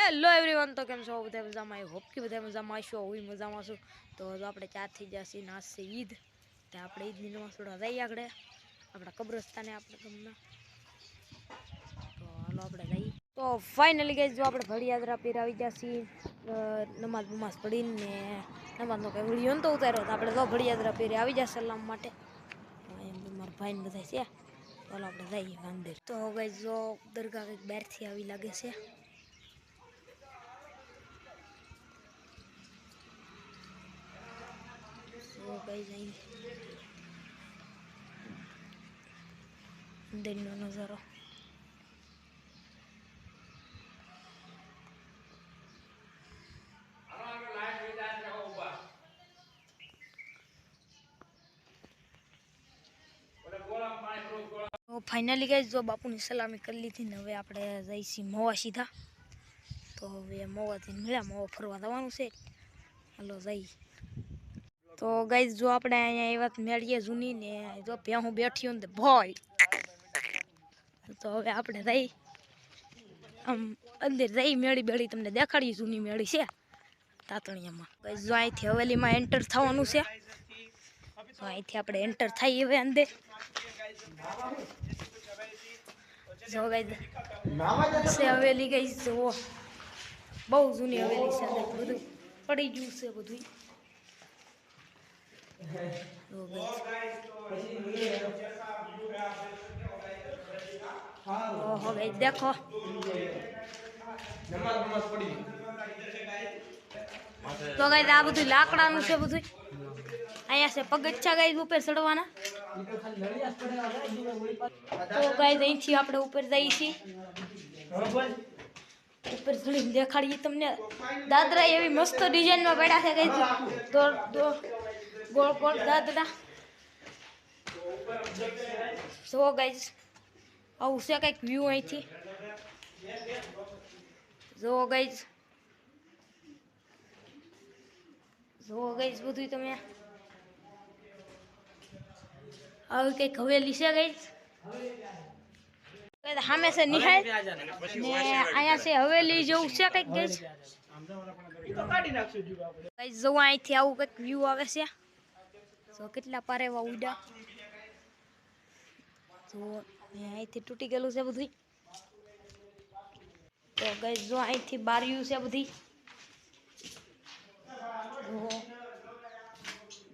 Hello everyone, તો કેમ છો બધા મજામાં? આઈ હોપ કે બધા મજામાં હશો. હું મજામાં છું. તો આપણે 4 થઈ જશે નાસ્તે ઈદ, તો આપણે ઈદની નમાઝ થોડા જઈએ આગળ આપણા કબ્રસ્તાને આપણે તમને. તો હાલો આપણે જઈએ. તો ફાઇનલી ગાઈસ, જો આપણે ભડિયાદરા પીર આવી જશે નમાઝ પડીને, નમાઝનો કંઈ વિડીયો નતો ઉતાર્યો, તો આપણે તો ભડિયાદરા પીરે આવી જશે સલામ માટે. એમ મારા ભાઈને બધા છે. ચાલો આપણે જઈએ મંદિર. તો ગાઈસ, જો દરગાહ કંઈક બહારથી આવી લાગે છે. તો ગાઈસ, અહીં મંદિરનો નજારો. ફાઇનલી ગાઈસ, જો બાપુની સલામી કરી લીધી ને હવે આપણે જઈશું મોવા સીધા. તો હવે મોવાથી મળ્યા, મોવા ફરવા જવાનું છે. હાલો જઈ. તો ગાઈસ, જો આપણે અહીંયા એ વાત મેળીએ જૂની ને, જો હું બેઠી હું ને ભાઈ, તો હવે આપણે જઈ આમ અંદર જઈ મેળી બેળી તમને દેખાડીએ. જૂની મેળી છે તાતણિયામાં. ગાઈસ, જો અહીંથી હવેલીમાં એન્ટર થવાનું છે. તો અહીંથી આપણે એન્ટર થઈ હવે અંદર. જો ગાઈસ, હવેલી ગઈ જુઓ, બહુ જૂની હવેલી છે. બધું પડી ગયું છે બધું. ઓહો ગાઈસ, દેખો. તો ગાઈસ, આ બધું લાકડાનું છે બધું. અહીંયા છે પગથિયા ગાઈસ ઉપર ચડવાના. તો ગાઈસ, અહીંથી આપણે ઉપર જઈએ છીએ. ઉપર ચડીને દેખાડીએ તમને. દાદરા એવી મસ્ત ડિઝાઇનમાં પડ્યા છે ગાઈસ. ગોળ ગોળ દાદરા. જો ગાઈસ, આવું છે કંઈક વ્યૂ અહીંથી. જો ગાઈસ, બધું તમે આવી કંઈક હવેલી છે ગાઈસ. સામે છે નિહાળ ને અહીંયા છે હવેલી જેવું છે કંઈક ગાઈસ. ગાઈસ, જો અહીંથી આવું કંઈક વ્યૂ આવે છે. જો કેટલા પારેવા ઉડા. જો અહીંથી તૂટી ગયેલું છે બધું. તો ગાઈસ, જો અહીંથી બારીયું છે બધી.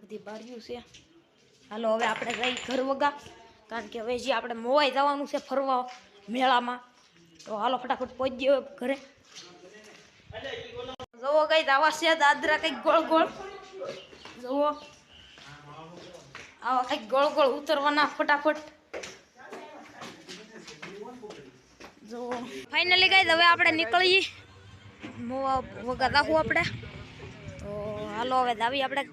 બધી બારીયું છે. હાલો હવે આપણે જઈ ઘર વગા, કારણ કે હવે જે આપણે મોવાઈ જવાનું છે ફરવા મેળામાં. તો હાલો ફટાફટ પહોંચી ગયો ઘરે. જુઓ ગાઈસ, આવા છે દાદરા કંઈક ગોળ ગોળ. જુઓ આવા કંઈક ગોળ ગોળ ઉતરવાના ફટાફટ. જુઓ ફાઇનલી ગાઈસ, હવે આપણે નીકળીએ મોવા વગા જાહું આપણે. તો હાલો હવે જાવી આપણે.